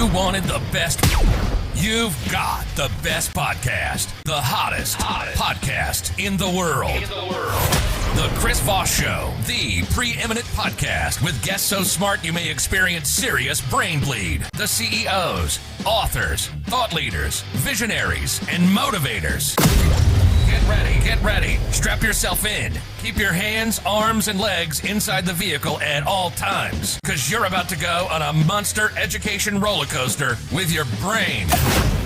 You wanted the best. You've got the best podcast. The hottest podcast in the world. The Chris Voss Show, the preeminent podcast with guests so smart you may experience serious brain bleed. The CEOs, authors, thought leaders, visionaries, and motivators. Get ready. Strap yourself in. Keep your hands, arms, and legs inside the vehicle at all times, because you're about to go on a monster education roller coaster with your brain.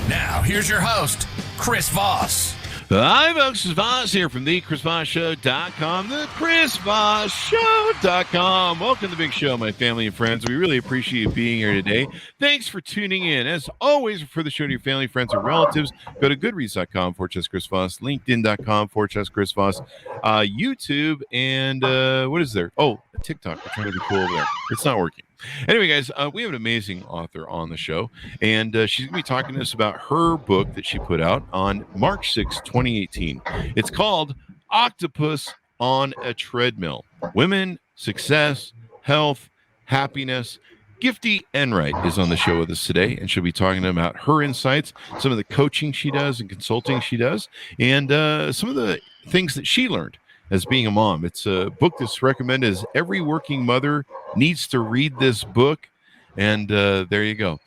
Now, here's your host, Chris Voss. Hi, folks. Chris Voss here from the ChrisVossShow.com, the ChrisVossShow.com. Welcome to the big show, my family and friends. We really appreciate you being here today. Thanks for tuning in. As always, for the show to your family, friends, and relatives, go to goodreads.com/Chris Voss, LinkedIn.com/Chris Voss, YouTube, and what is there? Oh, TikTok. We're trying to be cool over there. It's not working. Anyway, guys, we have an amazing author on the show, and she's going to be talking to us about her book that she put out on March 6, 2018. It's called Octopus on a Treadmill: Women, Success, Health, Happiness. Gifty Enright is on the show with us today, and she'll be talking about her insights, some of the coaching she does and consulting she does, and some of the things that she learned as being a mom. It's a book that's recommended as every working mother needs to read this book. And there you go.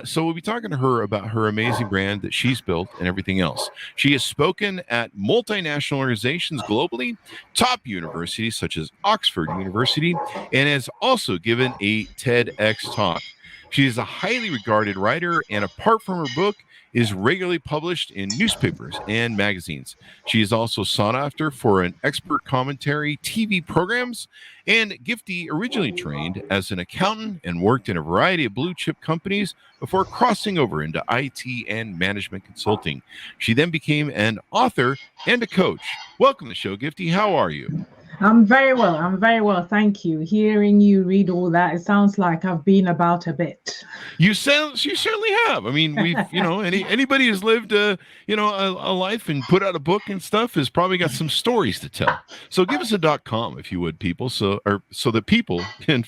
So we'll be talking to her about her amazing brand that she's built and everything else. She has spoken at multinational organizations globally, top universities such as Oxford University, and has also given a TEDx talk. She is a highly regarded writer, and apart from her book, is regularly published in newspapers and magazines. She is also sought after for an expert commentary TV programs, and Gifty originally trained as an accountant and worked in a variety of blue chip companies before crossing over into IT and management consulting. She then became an author and a coach. Welcome to the show, Gifty. How are you? I'm very well. Thank you. Hearing you read all that, it sounds like I've been about a bit. You certainly have. I mean, we've, anybody who's lived a life and put out a book and stuff has probably got some stories to tell. So give us a .com if you would, people, so that people can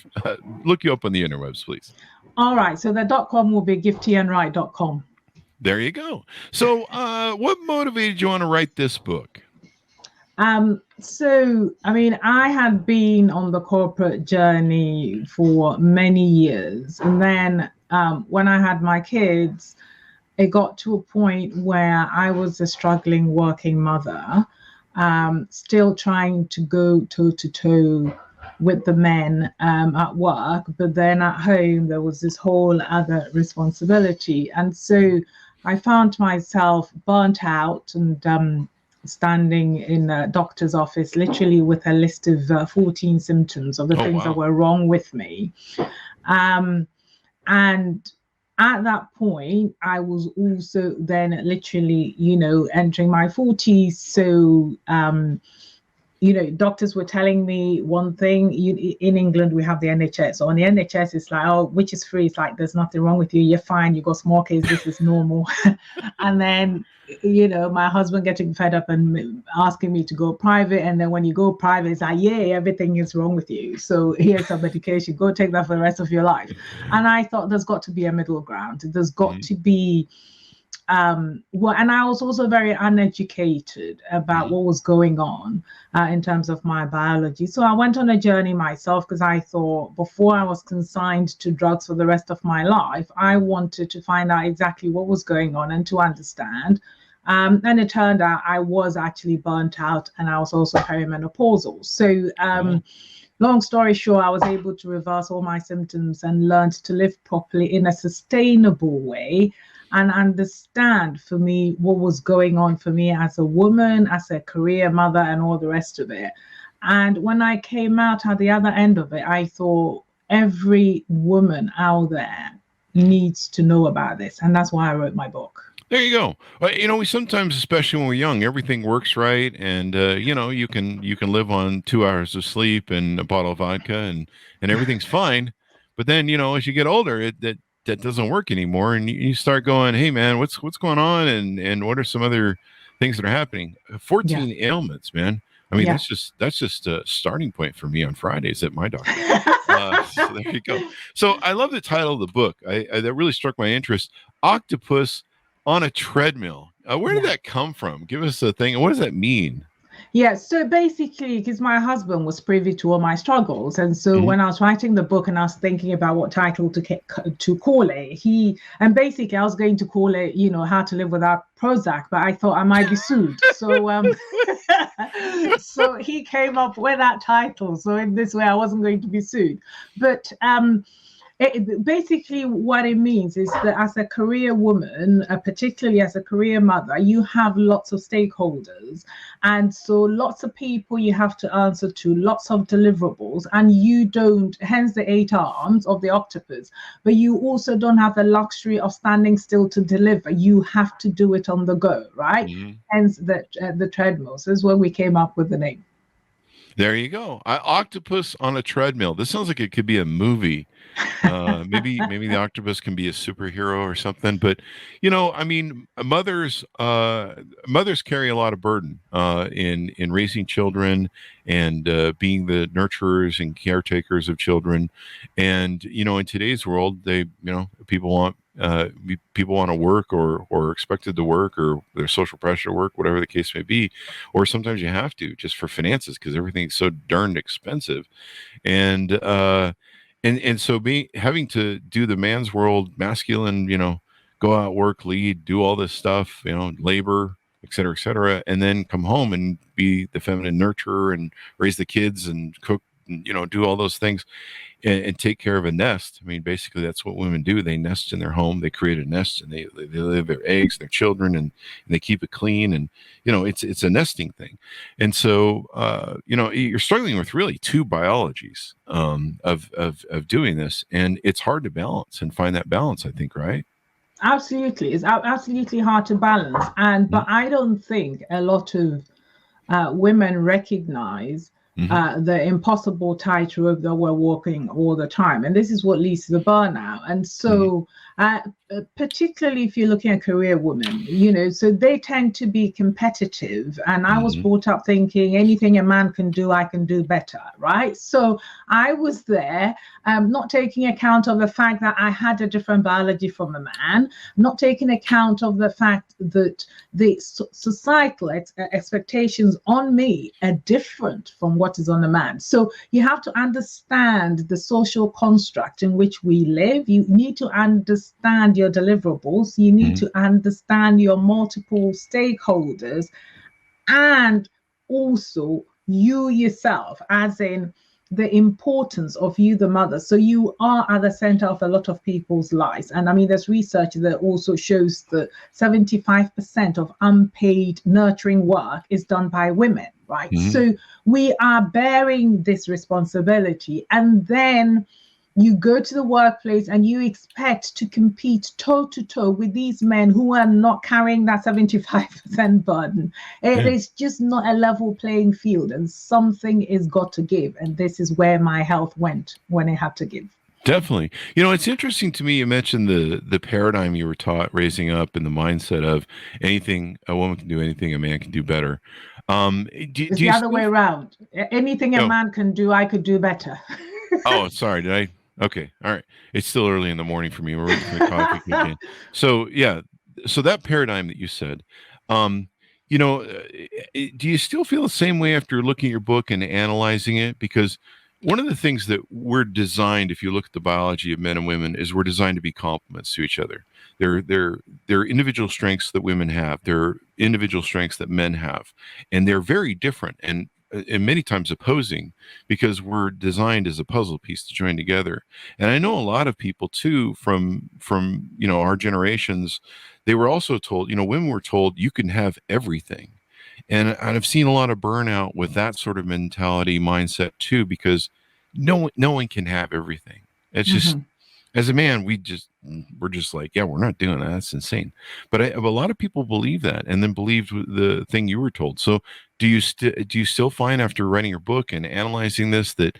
look you up on the interwebs, please. All right. So the .com will be giftyenright.com. There you go. So what motivated you on to write this book? I had been on the corporate journey for many years. And then when I had my kids, it got to a point where I was a struggling working mother, still trying to go toe to toe with the men at work. But then at home, there was this whole other responsibility. And so I found myself burnt out and standing in a doctor's office, literally with a list of 14 symptoms of the things that were wrong with me. And at that point, I was also then literally, entering my 40s. So, doctors were telling me one thing. In England, we have the NHS. So on the NHS, it's like, which is free. It's like, there's nothing wrong with you. You're fine. You got small kids. This is normal. And then, my husband getting fed up and asking me to go private. And then when you go private, it's like, everything is wrong with you. So here's some medication. Go take that for the rest of your life. And I thought there's got to be a middle ground. There's got to be and I was also very uneducated about what was going on in terms of my biology. So I went on a journey myself because I thought before I was consigned to drugs for the rest of my life, I wanted to find out exactly what was going on and to understand. And it turned out I was actually burnt out, and I was also perimenopausal. So long story short, I was able to reverse all my symptoms and learned to live properly in a sustainable way and understand for me what was going on for me as a woman, as a career mother, and all the rest of it. And when I came out at the other end of it, I thought every woman out there needs to know about this. And that's why I wrote my book. There you go. We sometimes, especially when we're young, everything works right. And, you can live on 2 hours of sleep and a bottle of vodka and everything's fine. But then, as you get older, that doesn't work anymore. And you start going, hey, man, what's going on? And what are some other things that are happening? 14 ailments, man. I mean, Yeah. that's just a starting point for me on Fridays at my doctor. So there you go. So I love the title of the book. That really struck my interest. Octopus on a treadmill. Where did that come from? Give us a thing. And what does that mean? Yeah, so basically, because my husband was privy to all my struggles, and so when I was writing the book and I was thinking about what title to call it, basically I was going to call it, How to Live Without Prozac, but I thought I might be sued. So so he came up with that title. So in this way, I wasn't going to be sued. But basically what it means is that as a career woman, particularly as a career mother, you have lots of stakeholders, and so lots of people you have to answer to, lots of deliverables, and you don't, hence the 8 arms of the octopus, but you also don't have the luxury of standing still to deliver. You have to do it on the go, right? Hence the treadmill. So this is where we came up with the name. There you go. Octopus on a treadmill. This sounds like it could be a movie. Maybe the octopus can be a superhero or something. But I mean, mothers carry a lot of burden in raising children and being the nurturers and caretakers of children. And in today's world, people want to work or are expected to work, or there's social pressure to work, whatever the case may be, or sometimes you have to just for finances because everything's so darned expensive. And so having to do the man's world, masculine, go out, work, lead, do all this stuff, labor, et cetera, and then come home and be the feminine nurturer and raise the kids and cook, and, do all those things and take care of a nest. I mean, basically that's what women do. They nest in their home, they create a nest, and they live their eggs, their children, and they keep it clean. And, it's a nesting thing. And so, you're struggling with really two biologies of doing this. And it's hard to balance and find that balance, I think, right? Absolutely. It's absolutely hard to balance. But I don't think a lot of women recognize the impossible tightrope that we're walking all the time. And this is what leads to the burnout. And so particularly if you're looking at career women, so they tend to be competitive. And I was brought up thinking anything a man can do, I can do better, right? So I was there, not taking account of the fact that I had a different biology from a man, not taking account of the fact that the societal expectations on me are different from what is on a man. So you have to understand the social construct in which we live. You need to understand your deliverables. You need to understand your multiple stakeholders, and also you yourself, as in the importance of you, the mother. So you are at the center of a lot of people's lives. And I mean, there's research that also shows that 75% of unpaid nurturing work is done by women, right? So we are bearing this responsibility. And then you go to the workplace and you expect to compete toe to toe with these men who are not carrying that 75% burden. It is just not a level playing field, and something is got to give. And this is where my health went when it had to give. Definitely. It's interesting to me. You mentioned the paradigm you were taught raising up, and the mindset of anything a woman can do, anything a man can do better. It's the other way around. Anything a man can do, I could do better. Oh, sorry. Did I? Okay. All right. It's still early in the morning for me. We're waiting for the coffee kick in. So yeah. So that paradigm that you said, do you still feel the same way after looking at your book and analyzing it? Because one of the things that we're designed, if you look at the biology of men and women, is we're designed to be complements to each other. They're individual strengths that women have. They're individual strengths that men have, and they're very different and many times opposing, because we're designed as a puzzle piece to join together. And I know a lot of people too from our generations, they were also told, women were told you can have everything. And I've seen a lot of burnout with that sort of mentality mindset too, because no one can have everything. It's just, as a man, we're just like, yeah, we're not doing that. That's insane. But a lot of people believe that, and then believed the thing you were told. So do you still find, after writing your book and analyzing this, that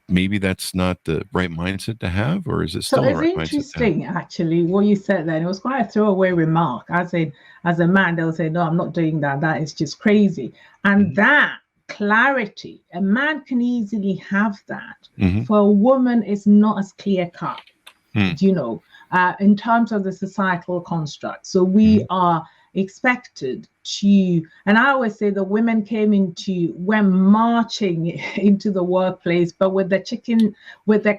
maybe that's not the right mindset to have, or is it still the right mindset? So it's interesting, actually, what you said then. It was quite a throwaway remark. As a man, they'll say, no, I'm not doing that. That is just crazy. And that clarity. A man can easily have that. Mm-hmm. For a woman, it's not as clear cut, you know, in terms of the societal construct. So we are expected to, and I always say the women went marching into the workplace, but with their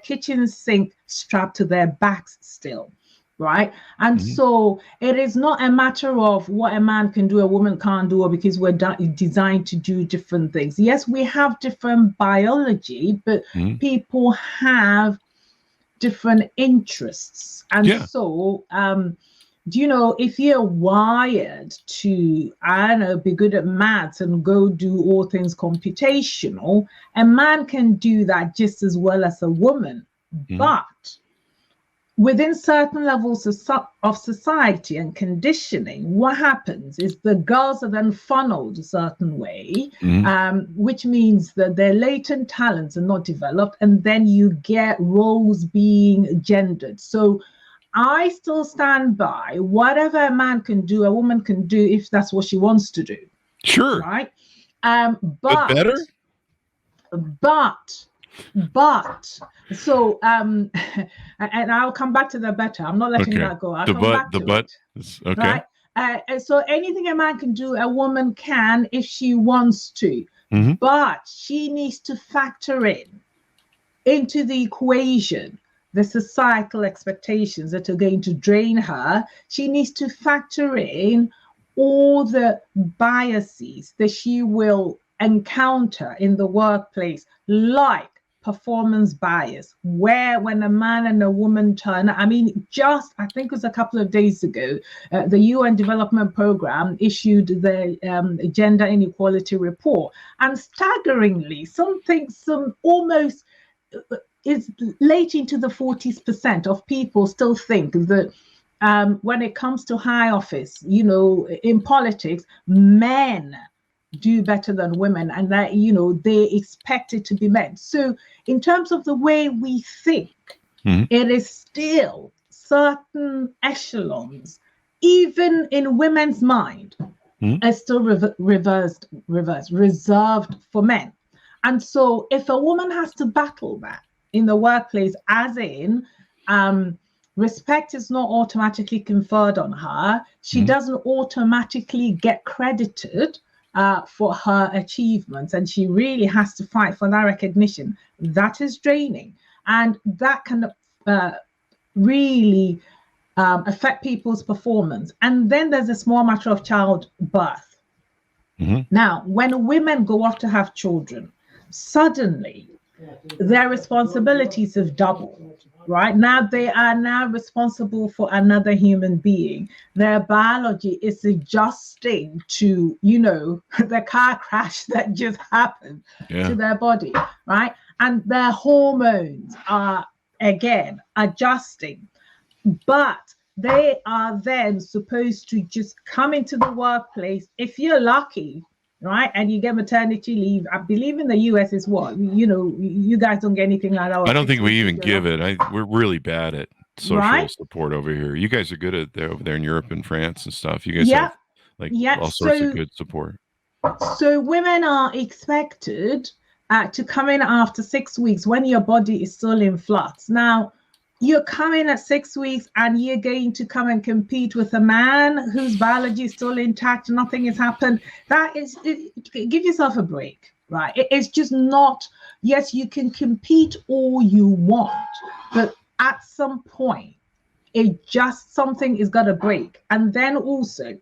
kitchen sink strapped to their backs still. Right. And so it is not a matter of what a man can do, a woman can't do, or because we're designed to do different things. Yes, we have different biology, but people have different interests. And so, you know, if you're wired to, I don't know, be good at maths and go do all things computational, a man can do that just as well as a woman. But within certain levels of society and conditioning, what happens is the girls are then funneled a certain way, which means that their latent talents are not developed, and then you get roles being gendered. So I still stand by whatever a man can do, a woman can do if that's what she wants to do. Sure. Right? But better? But so and I'll come back to the better. I'm not letting that go. I'll come back to it. Okay. Right? So anything a man can do, a woman can if she wants to. But she needs to factor into the equation the societal expectations that are going to drain her. She needs to factor in all the biases that she will encounter in the workplace, like performance bias, where when a man and a woman turn, I think it was a couple of days ago, the UN Development Programme issued the Gender Inequality Report, and staggeringly, some almost is late into the 40% of people still think that when it comes to high office, you know, in politics, men do better than women, and that, you know, they expect it to be men. So in terms of the way we think, it is still certain echelons, even in women's mind, are still reserved for men. And so if a woman has to battle that in the workplace, as in respect is not automatically conferred on her, she doesn't automatically get credited for her achievements, and she really has to fight for that recognition. That is draining, and that can really affect people's performance. And then there's a small matter of childbirth. Now, when women go off to have children, suddenly their responsibilities have doubled. Right now, they are now responsible for another human being. Their biology is adjusting to, you know, the car crash that just happened to their body, right? And their hormones are, again, adjusting. But they are then supposed to just come into the workplace, if you're lucky, right? And you get maternity leave. I believe in the US is what, you know, you guys don't get anything like that. I don't think we even give it. We're really bad at social support over here. You guys are good at over there in Europe and France and stuff. You guys have all sorts of good support. So women are expected to come in after 6 weeks when your body is still in flux. Now, you're coming at 6 weeks and you're going to come and compete with a man whose biology is still intact, nothing has happened. Give yourself a break, right? It's just not, yes, you can compete all you want, but at some point, something is got to break. And then also,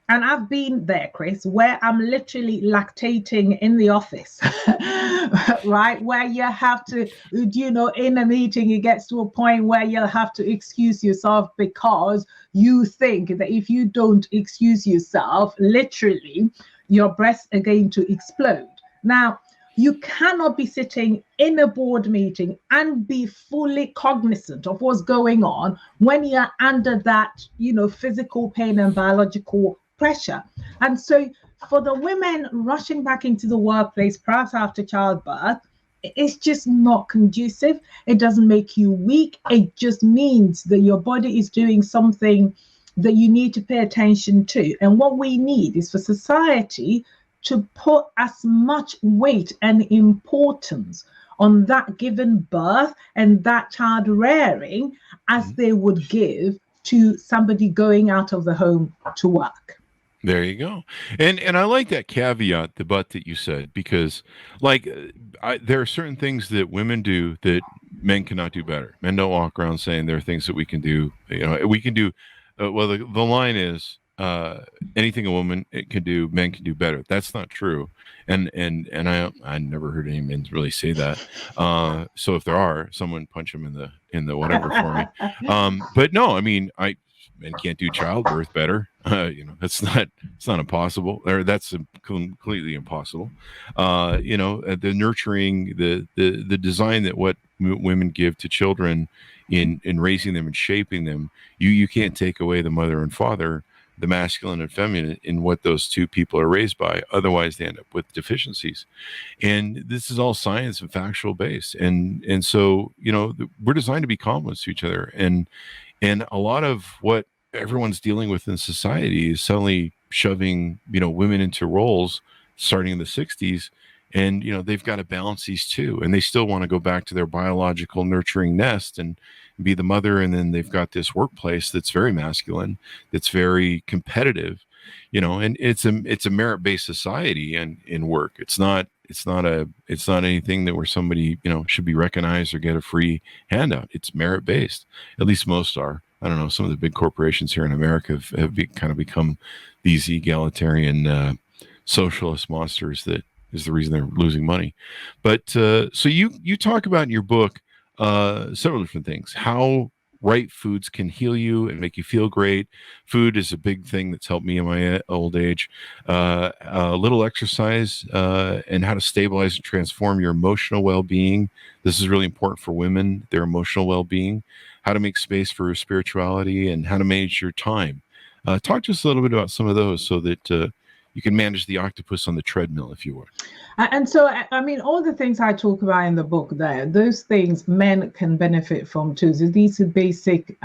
and I've been there, Chris, where I'm literally lactating in the office, right? Where you have to, you know, in a meeting, it gets to a point where you'll have to excuse yourself because you think that if you don't excuse yourself, literally, your breasts are going to explode. Now, you cannot be sitting in a board meeting and be fully cognizant of what's going on when you're under that, you know, physical pain and biological pressure. And so for the women rushing back into the workplace, perhaps after childbirth, it's just not conducive. It doesn't make you weak. It just means that your body is doing something that you need to pay attention to. And what we need is for society to put as much weight and importance on that given birth and that child rearing as they would give to somebody going out of the home to work. There you go. And I like that caveat, the but that you said, because like there are certain things that women do that men cannot do better. Men don't walk around saying there are things that we can do. You know, we can do, well, the line is anything a woman can do, men can do better. That's not true. And I never heard any men really say that. So if there are, someone punch them in the whatever for me. But no, I mean, men can't do childbirth better. You know, it's not impossible, or that's completely impossible. You know, the nurturing, the design that what women give to children in raising them and shaping them, you can't take away the mother and father, the masculine and feminine, in what those two people are raised by. Otherwise, they end up with deficiencies. And this is all science and factual based. And so, you know, we're designed to be complements to each other. And a lot of what everyone's dealing with in society is suddenly shoving, you know, women into roles starting in the 60s. And, you know, they've got to balance these two, and they still want to go back to their biological nurturing nest and be the mother. And then they've got this workplace that's very masculine, that's very competitive, you know, and it's a merit-based society in work. It's not anything that where somebody, you know, should be recognized or get a free handout. It's merit-based. At least most are. I don't know. Some of the big corporations here in America have kind of become these egalitarian socialist monsters that is the reason they're losing money. But so you talk about in your book several different things. How right foods can heal you and make you feel great. Food is a big thing that's helped me in my old age. A little exercise and how to stabilize and transform your emotional well-being. This is really important for women, their emotional well-being. How to make space for spirituality, and how to manage your time. Talk to us a little bit about some of those so that you can manage the octopus on the treadmill, if you would. And so, I mean, all the things I talk about in the book there, those things men can benefit from too. So these are basic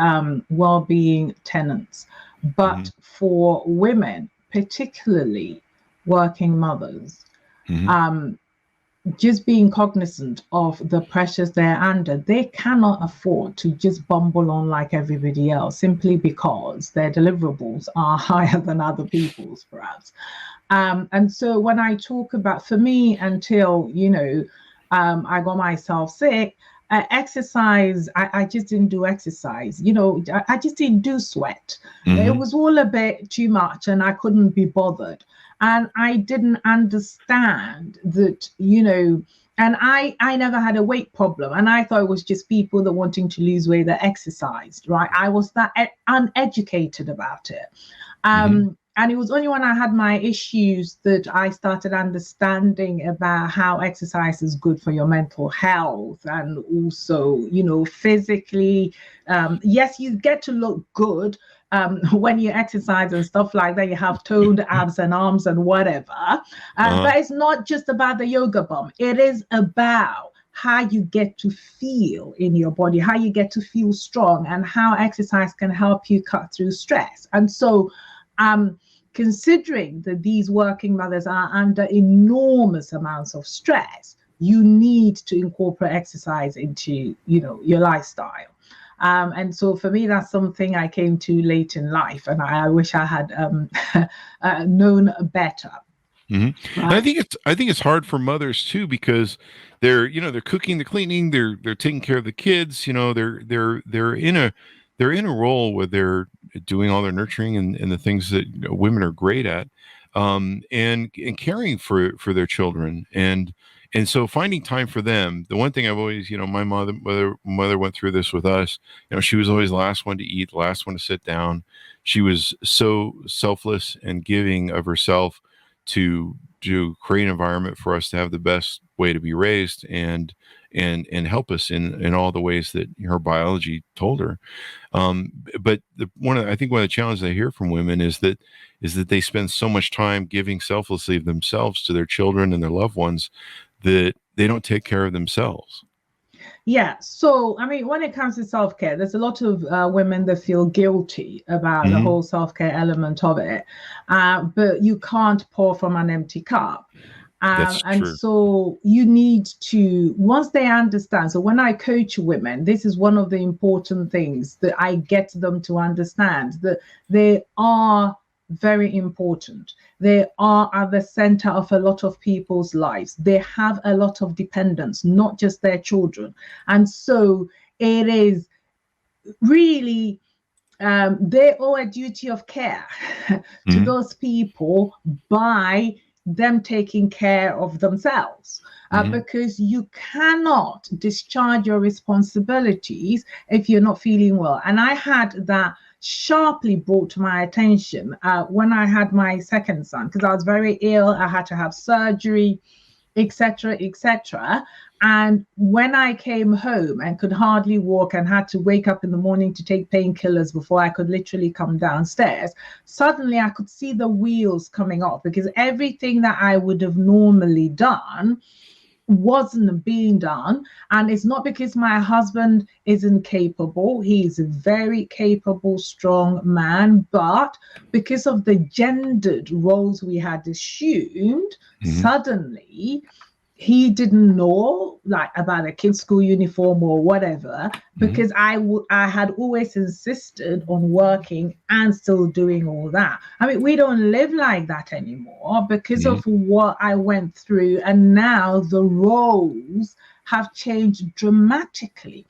well-being tenets. But for women, particularly working mothers, just being cognizant of the pressures they're under, they cannot afford to just bumble on like everybody else simply because their deliverables are higher than other people's, perhaps. And so when I talk about, for me, until, you know, I got myself sick, exercise, I just didn't do exercise. You know, I just didn't do sweat. It was all a bit too much and I couldn't be bothered. And I didn't understand that, you know, and I never had a weight problem. And I thought it was just people that wanting to lose weight that exercised, right? I was that uneducated about it. And it was only when I had my issues that I started understanding about how exercise is good for your mental health and also, you know, physically. Yes, you get to look good when you exercise and stuff like that. You have toned abs and arms and whatever. But it's not just about the yoga bum. It is about how you get to feel in your body, how you get to feel strong, and how exercise can help you cut through stress. And so, considering that these working mothers are under enormous amounts of stress, you need to incorporate exercise into, you know, your lifestyle. And so for me, that's something I came to late in life, and I wish I had known better. Right? And I think it's hard for mothers too, because they're cooking, they're cleaning, they're taking care of the kids. You know, they're in a role where they're doing all their nurturing and the things that, you know, women are great at, and caring for their children. And so finding time for them, the one thing I've always, you know, my mother went through this with us. You know, she was always the last one to eat, the last one to sit down. She was so selfless and giving of herself to create an environment for us to have the best way to be raised and help us in all the ways that her biology told her. But one of the challenges I hear from women is that they spend so much time giving selflessly of themselves to their children and their loved ones that they don't take care of themselves. Yeah. So, I mean, when it comes to self-care, there's a lot of women that feel guilty about the whole self-care element of it. But you can't pour from an empty cup. That's And true. so you need to, once they understand. So when I coach women, this is one of the important things that I get them to understand, that they are very important. They are at the center of a lot of people's lives. They have a lot of dependents, not just their children. And so it is really, they owe a duty of care to those people by them taking care of themselves. Because you cannot discharge your responsibilities if you're not feeling well. And I had that sharply brought to my attention when I had my second son, because I was very ill. I had to have surgery, etc., etc. And when I came home and could hardly walk and had to wake up in the morning to take painkillers before I could literally come downstairs, suddenly I could see the wheels coming off, because everything that I would have normally done wasn't being done. And it's not because my husband isn't capable. He's a very capable, strong man, but because of the gendered roles we had assumed, suddenly he didn't know like about a kid's school uniform or whatever, because I had always insisted on working and still doing all that. I mean, we don't live like that anymore because of what I went through, and now the roles have changed dramatically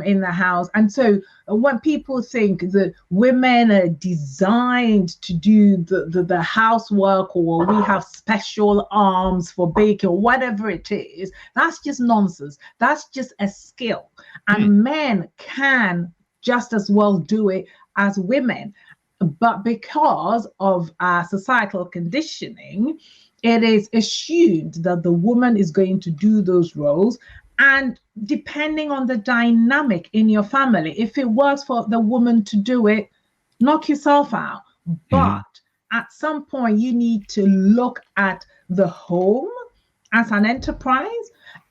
in the house. And so when people think that women are designed to do the housework, or we have special arms for baking or whatever it is, that's just nonsense. That's just a skill. And men can just as well do it as women. But because of our societal conditioning, it is assumed that the woman is going to do those roles. And depending on the dynamic in your family, if it works for the woman to do it, knock yourself out. But at some point, you need to look at the home as an enterprise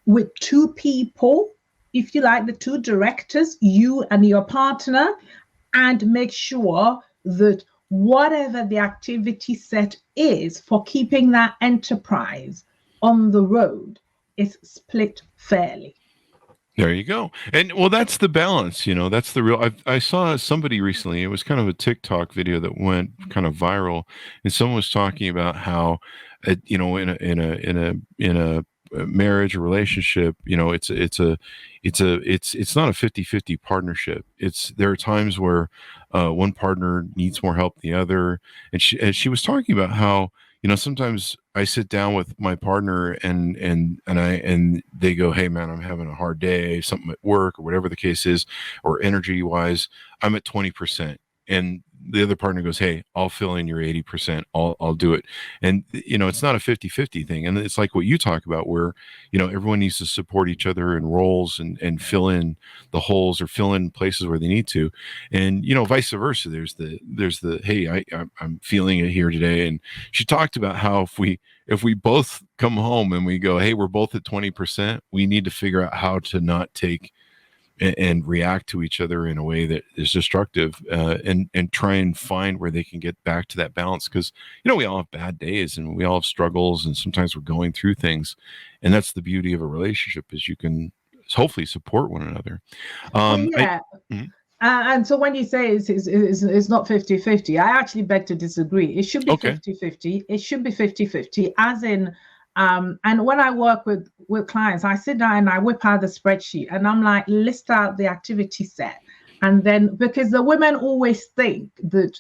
with two people, if you like, the two directors, you and your partner, and make sure that whatever the activity set is for keeping that enterprise on the road is split fairly. There you go. And well, that's the balance, that's the real, I saw somebody recently, it was kind of a TikTok video that went kind of viral, and someone was talking about how, in a marriage or relationship, it's not a 50-50 partnership. There are times where one partner needs more help than the other. And she was talking about how, sometimes I sit down with my partner and they go, "Hey man, I'm having a hard day, something at work or whatever the case is, or energy wise, I'm at 20%. And the other partner goes, "Hey, I'll fill in your 80%. I'll do it." And, it's not a 50-50 thing. And it's like what you talk about where, everyone needs to support each other in roles and fill in the holes or fill in places where they need to. And, vice versa. There's the, "Hey, I'm feeling it here today." And she talked about how if we both come home and we go, "Hey, we're both at 20%, we need to figure out how to not take and react to each other in a way that is destructive, and try and find where they can get back to that balance." Because, we all have bad days and we all have struggles, and sometimes we're going through things. And that's the beauty of a relationship, is you can hopefully support one another. And so when you say it's not 50-50, I actually beg to disagree. It should be 50-50. It should be 50-50, as in, and when I work with clients, I sit down and I whip out the spreadsheet and I'm like, list out the activity set. And then, because the women always think that,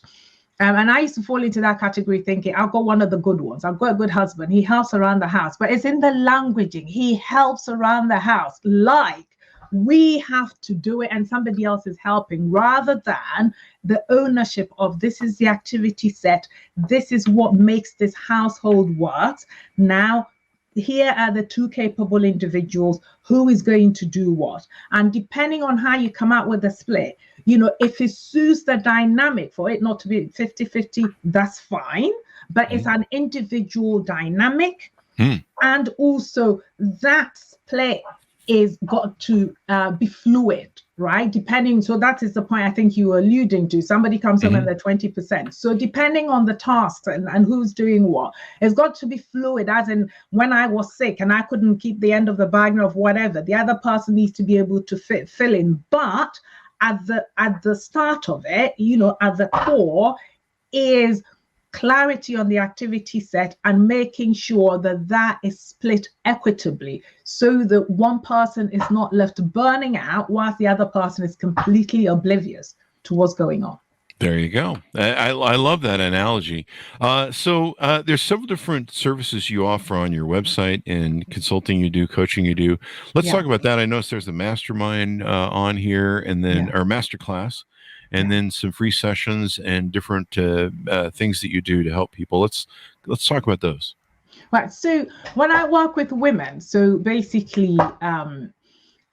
and I used to fall into that category thinking, I've got one of the good ones. I've got a good husband. He helps around the house, but it's in the languaging. He helps around the house. Like, we have to do it and somebody else is helping, rather than the ownership of, this is the activity set, this is what makes this household work. Now, here are the two capable individuals, who is going to do what. And depending on how you come out with the split, if it suits the dynamic for it not to be 50-50, that's fine. But it's an individual dynamic. And also that split is got to be fluid, right? Depending, so that is the point I think you were alluding to. Somebody comes home and they're 20%. So depending on the tasks and who's doing what, it's got to be fluid, as in when I was sick and I couldn't keep the end of the bargain of whatever, the other person needs to be able to fill in. But at the start of it, at the core is clarity on the activity set and making sure that is split equitably so that one person is not left burning out whilst the other person is completely oblivious to what's going on. There you go. I love that analogy. So there's several different services you offer on your website, and consulting you do, coaching you do. Let's talk about that. I noticed there's a mastermind on here, and then our masterclass, and then some free sessions and different things that you do to help people. Let's talk about those. Right. So when I work with women, so basically,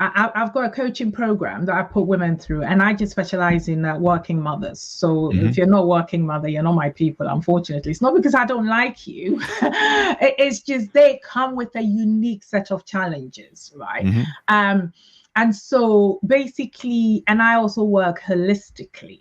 I've got a coaching program that I put women through, and I just specialize in working mothers. So if you're not working mother, you're not my people, unfortunately. It's not because I don't like you. It's just they come with a unique set of challenges, right? And so basically, and I also work holistically.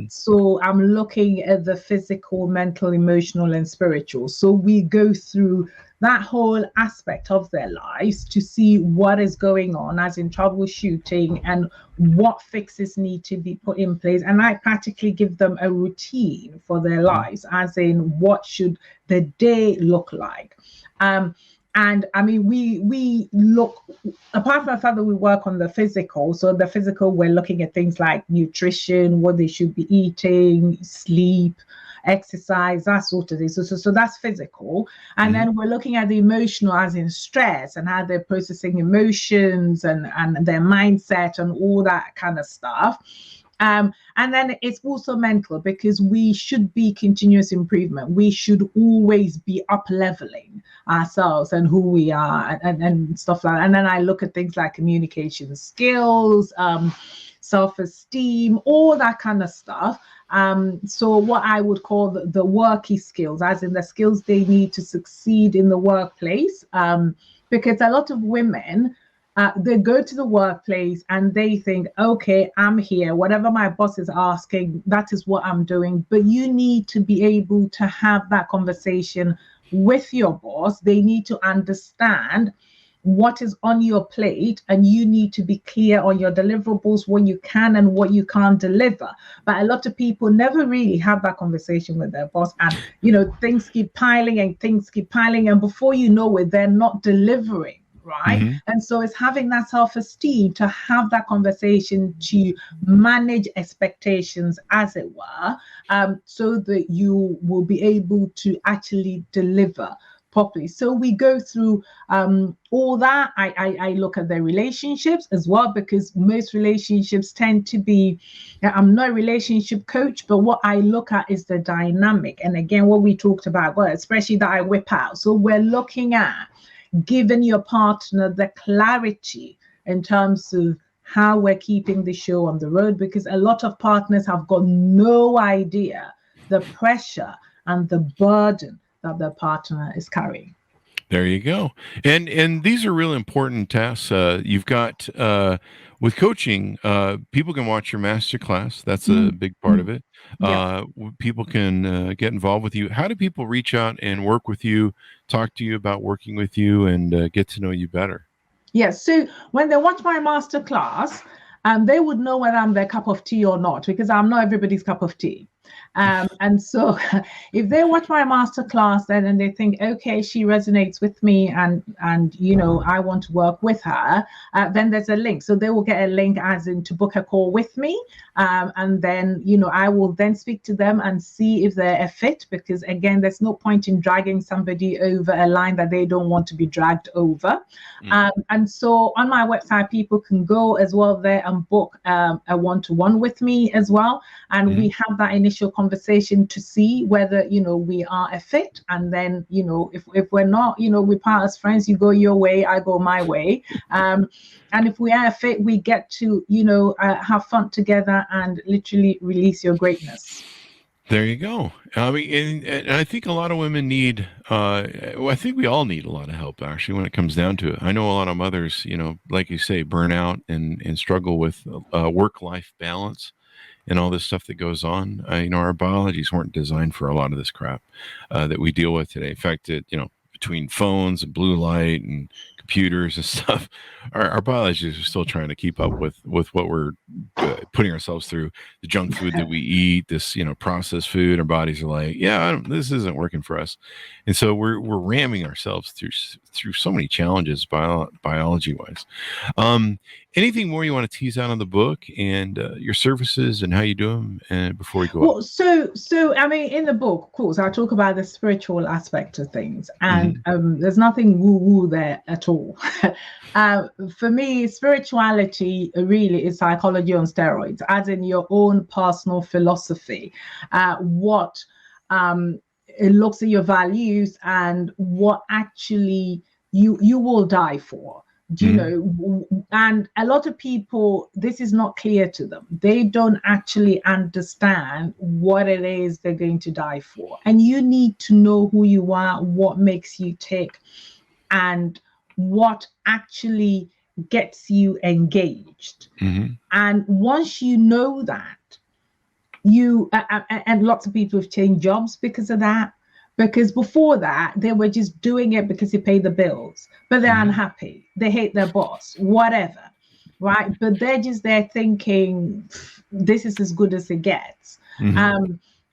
So I'm looking at the physical, mental, emotional, and spiritual. So we go through that whole aspect of their lives to see what is going on, as in troubleshooting, and what fixes need to be put in place. And I practically give them a routine for their lives, as in what should the day look like. And I mean, we look, apart from the fact that we work on the physical, so the physical, we're looking at things like nutrition, what they should be eating, sleep, exercise, that sort of thing. So that's physical. And then we're looking at the emotional, as in stress, and how they're processing emotions and their mindset and all that kind of stuff. And then it's also mental, because we should be continuous improvement. We should always be up leveling ourselves and who we are and stuff like that. And then I look at things like communication skills, self-esteem, all that kind of stuff. So what I would call the worky skills, as in the skills they need to succeed in the workplace. Because a lot of women, they go to the workplace and they think, okay, I'm here, whatever my boss is asking, that is what I'm doing. But you need to be able to have that conversation with your boss. They need to understand what is on your plate, and you need to be clear on your deliverables, what you can and what you can't deliver. But a lot of people never really have that conversation with their boss, and things keep piling, and before you know it, they're not delivering. Right. And so it's having that self-esteem to have that conversation, to manage expectations, as it were, so that you will be able to actually deliver properly. So we go through all that. I look at their relationships as well, because most relationships tend to be, I'm not a relationship coach, but what I look at is the dynamic. And again, what we talked about, well, especially that I whip out. So we're looking at giving your partner the clarity in terms of how we're keeping the show on the road, because a lot of partners have got no idea the pressure and the burden that their partner is carrying. There you go. And these are really important tasks. You've got with coaching, people can watch your masterclass. That's a big part of it. People can get involved with you. How do people reach out and work with you, talk to you about working with you, and get to know you better? Yes. So when they watch my masterclass, they would know whether I'm their cup of tea or not, because I'm not everybody's cup of tea. And so if they watch my masterclass and they think, okay, she resonates with me and I want to work with her, then there's a link. So they will get a link as in to book a call with me. And then, I will then speak to them and see if they're a fit, because again, there's no point in dragging somebody over a line that they don't want to be dragged over. And so on my website, people can go as well there and book a one-to-one with me as well. And we have that initial conversation to see whether, we are a fit. And then, if we're not, we part as friends, you go your way, I go my way. And if we are a fit, we get to, have fun together and literally release your greatness. There you go. I mean, and I think a lot of women need, I think we all need a lot of help, actually, when it comes down to it. I know a lot of mothers, like you say, burn out and struggle with work-life balance and all this stuff that goes on. Our biologies weren't designed for a lot of this crap that we deal with today. In fact, between phones and blue light and computers and stuff, our biologies are still trying to keep up with what we're putting ourselves through. The junk food that we eat, this processed food, our bodies are like, this isn't working for us, and so we're ramming ourselves through so many challenges biology wise. Anything more you want to tease out on the book and your services and how you do them, and before we go well, so I mean, in the book, of course, I talk about the spiritual aspect of things, and there's nothing woo-woo there at all. For me, spirituality really is psychology on steroids, as in your own personal philosophy. What it looks at your values and what actually you will die for. And a lot of people, this is not clear to them. They don't actually understand what it is they're going to die for. And you need to know who you are, what makes you tick, and what actually gets you engaged. And once you know that, and lots of people have changed jobs because of that. Because before that, they were just doing it because they pay the bills, but they're unhappy. They hate their boss, whatever, right? But they're just there thinking, this is as good as it gets.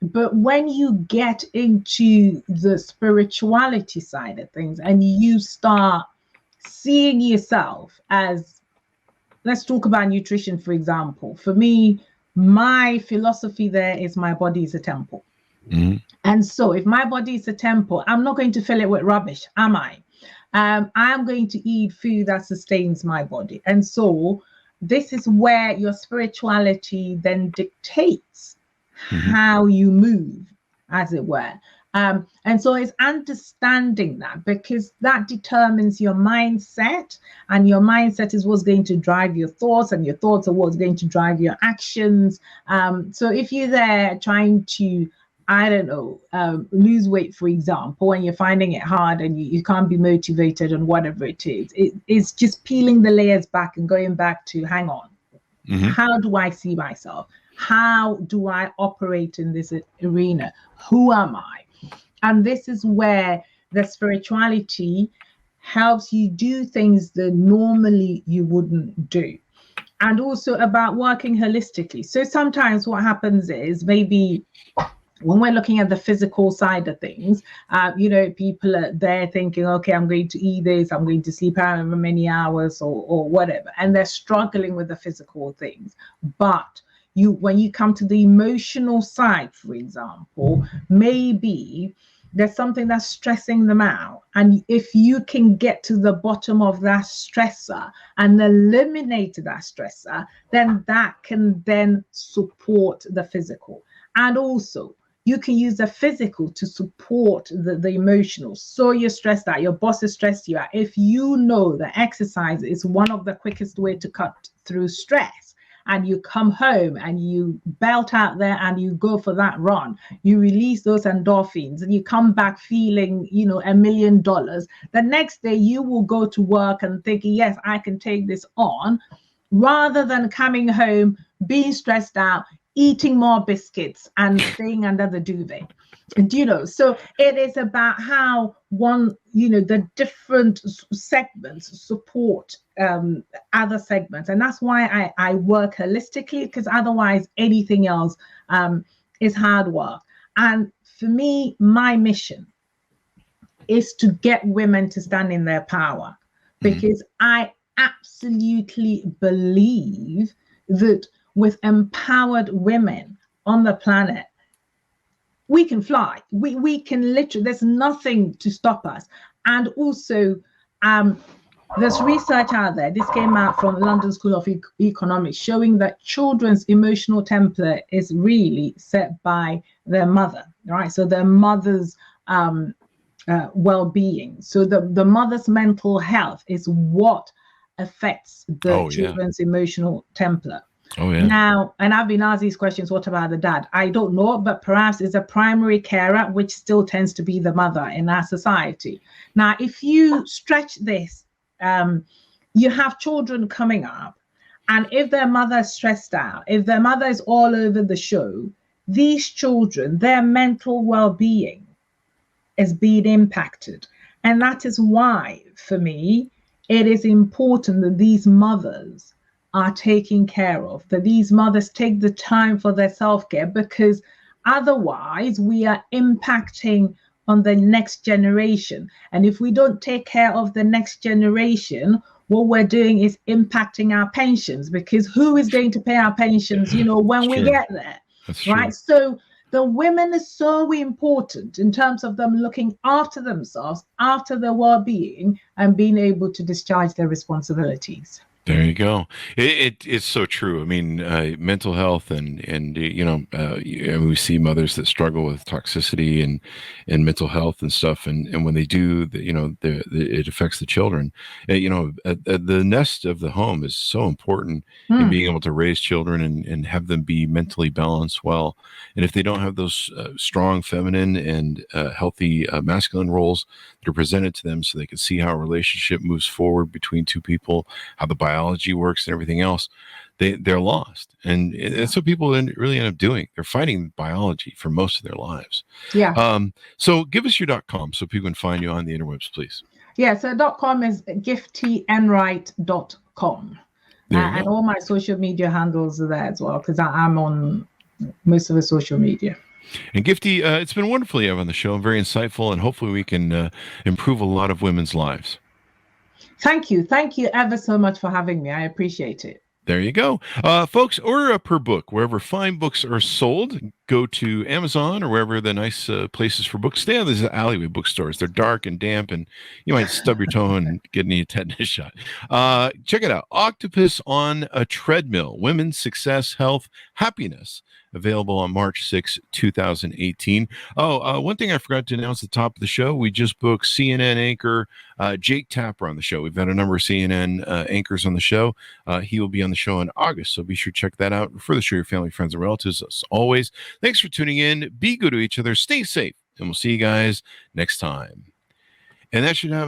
But when you get into the spirituality side of things and you start seeing yourself as, let's talk about nutrition, for example. For me, my philosophy there is my body is a temple. And so if my body is a temple, I'm not going to fill it with rubbish, am I? I'm going to eat food that sustains my body. And so this is where your spirituality then dictates how you move, as it were. And so it's understanding that, because that determines your mindset, and your mindset is what's going to drive your thoughts, and your thoughts are what's going to drive your actions. So if you're there trying to, I don't know, lose weight, for example, and you're finding it hard and you can't be motivated and whatever it is, it's just peeling the layers back and going back to, hang on, how do I see myself? How do I operate in this arena? Who am I? And this is where the spirituality helps you do things that normally you wouldn't do. And also about working holistically. So sometimes what happens is, maybe when we're looking at the physical side of things, people are there thinking, okay, I'm going to eat this, I'm going to sleep however many hours or whatever. And they're struggling with the physical things. But when you come to the emotional side, for example, maybe there's something that's stressing them out. And if you can get to the bottom of that stressor and eliminate that stressor, then that can then support the physical. And also, you can use the physical to support the emotional. So you're stressed out, your boss is stressed you out. If you know that exercise is one of the quickest way to cut through stress, and you come home and you belt out there and you go for that run, you release those endorphins and you come back feeling, $1 million. The next day you will go to work and thinking, yes, I can take this on, rather than coming home, being stressed out, eating more biscuits and staying under the duvet. So it is about how the different segments support other segments. And that's why I work holistically, because otherwise anything else is hard work. And for me, my mission is to get women to stand in their power, because I absolutely believe that with empowered women on the planet, we can fly. We can literally, there's nothing to stop us. And also, there's research out there. This came out from London School of Economics, showing that children's emotional template is really set by their mother, right? So their mother's well-being. So the mother's mental health is what affects the children's emotional template. Oh, yeah. Now, and I've been asked these questions, what about the dad? I don't know, but perhaps it's a primary carer, which still tends to be the mother in our society. Now, if you stretch this, you have children coming up, and if their mother is stressed out, if their mother is all over the show, these children, their mental well-being is being impacted. And that is why, for me, it is important that these mothers are taken care of, that these mothers take the time for their self-care, because otherwise we are impacting on the next generation. And if we don't take care of the next generation, what we're doing is impacting our pensions, because who is going to pay our pensions, when we get there? That's right? true. So the women is so important in terms of them looking after themselves, after their well-being, and being able to discharge their responsibilities. There you go. It's so true. I mean, mental health and we see mothers that struggle with toxicity and mental health and stuff. And when they do, it affects the children. The nest of the home is so important in being able to raise children and have them be mentally balanced well. And if they don't have those strong feminine and healthy masculine roles that are presented to them, so they can see how a relationship moves forward between two people, how the biology works and everything else, they're lost. And that's what people really end up doing. They're fighting biology for most of their lives. Yeah. So give us your .com so people can find you on the interwebs, please. Yeah, so .com is gifty.enright.com. And all my social media handles are there as well, because I'm on most of the social media. And Gifty, it's been wonderful to have on the show, very insightful, and hopefully we can improve a lot of women's lives. Thank you ever so much for having me. I appreciate it. There you go. Folks, order per book wherever fine books are sold. Go to Amazon or wherever the nice places for books. Stay on these alleyway bookstores. They're dark and damp, and you might stub your toe and get a tetanus shot. Check it out. Octopus on a Treadmill. Women's Success, Health, Happiness. Available on March 6, 2018. One thing I forgot to announce at the top of the show, we just booked CNN anchor Jake Tapper on the show. We've had a number of CNN anchors on the show. He will be on the show in August, so be sure to check that out. Further, show your family, friends, and relatives. As always, thanks for tuning in. Be good to each other. Stay safe, and we'll see you guys next time. And that should have